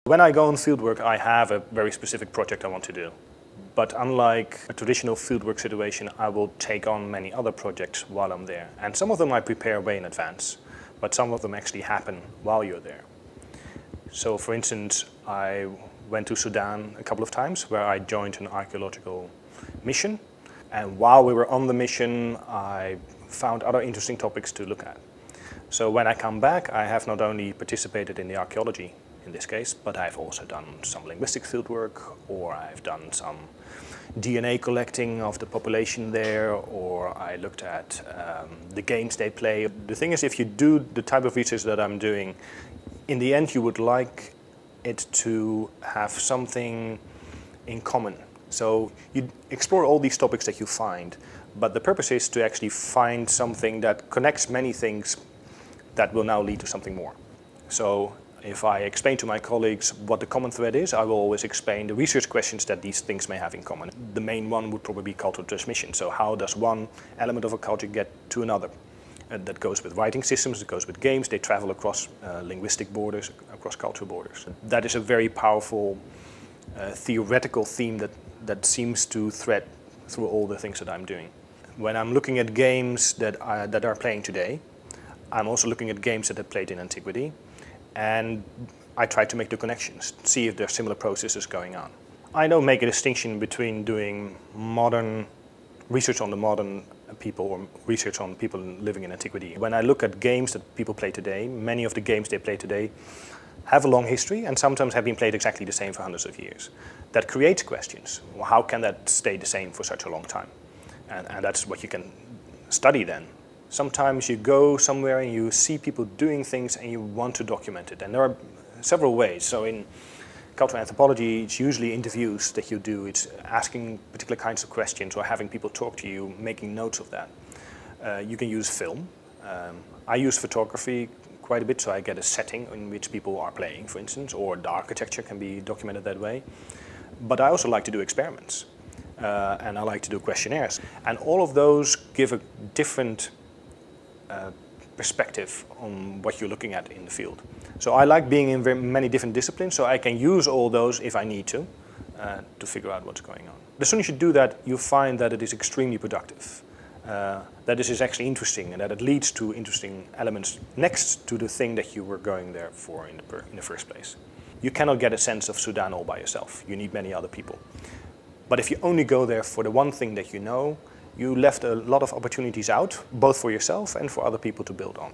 When I go on fieldwork, I have a very specific project I want to do. But unlike a traditional fieldwork situation, I will take on many other projects while I'm there. And some of them I prepare way in advance, but some of them actually happen while you're there. So for instance, I went to Sudan a couple of times where I joined an archaeological mission. And while we were on the mission, I found other interesting topics to look at. So when I come back, I have not only participated in the archaeology in this case, but I've also done some linguistic fieldwork, or I've done some DNA collecting of the population there, or I looked at the games they play. The thing is, if you do the type of research that I'm doing, in the end you would like it to have something in common. So you explore all these topics that you find, but the purpose is to actually find something that connects many things that will now lead to something more. So if I explain to my colleagues what the common thread is, I will always explain the research questions that these things may have in common. The main one would probably be cultural transmission. So how does one element of a culture get to another? That goes with writing systems, it goes with games, they travel across linguistic borders, across cultural borders. That is a very powerful theoretical theme that seems to thread through all the things that I'm doing. When I'm looking at games that are playing today, I'm also looking at games that have played in antiquity, and I try to make the connections, see if there are similar processes going on. I don't make a distinction between doing modern research on the modern people or research on people living in antiquity. When I look at games that people play today, many of the games they play today have a long history and sometimes have been played exactly the same for hundreds of years. That creates questions. Well, how can that stay the same for such a long time? And that's what you can study then. Sometimes you go somewhere and you see people doing things and you want to document it. And there are several ways. So in cultural anthropology, it's usually interviews that you do. It's asking particular kinds of questions or having people talk to you, making notes of that. You can use film. I use photography quite a bit, so I get a setting in which people are playing, for instance, or the architecture can be documented that way. But I also like to do experiments. And I like to do questionnaires. And all of those give a different perspective on what you're looking at in the field. So I like being in very many different disciplines, so I can use all those if I need to figure out what's going on. As soon as you do that, you find that it is extremely productive, that this is actually interesting and that it leads to interesting elements next to the thing that you were going there for in the first place. You cannot get a sense of Sudan all by yourself. You need many other people. But if you only go there for the one thing that you know, you left a lot of opportunities out, both for yourself and for other people to build on.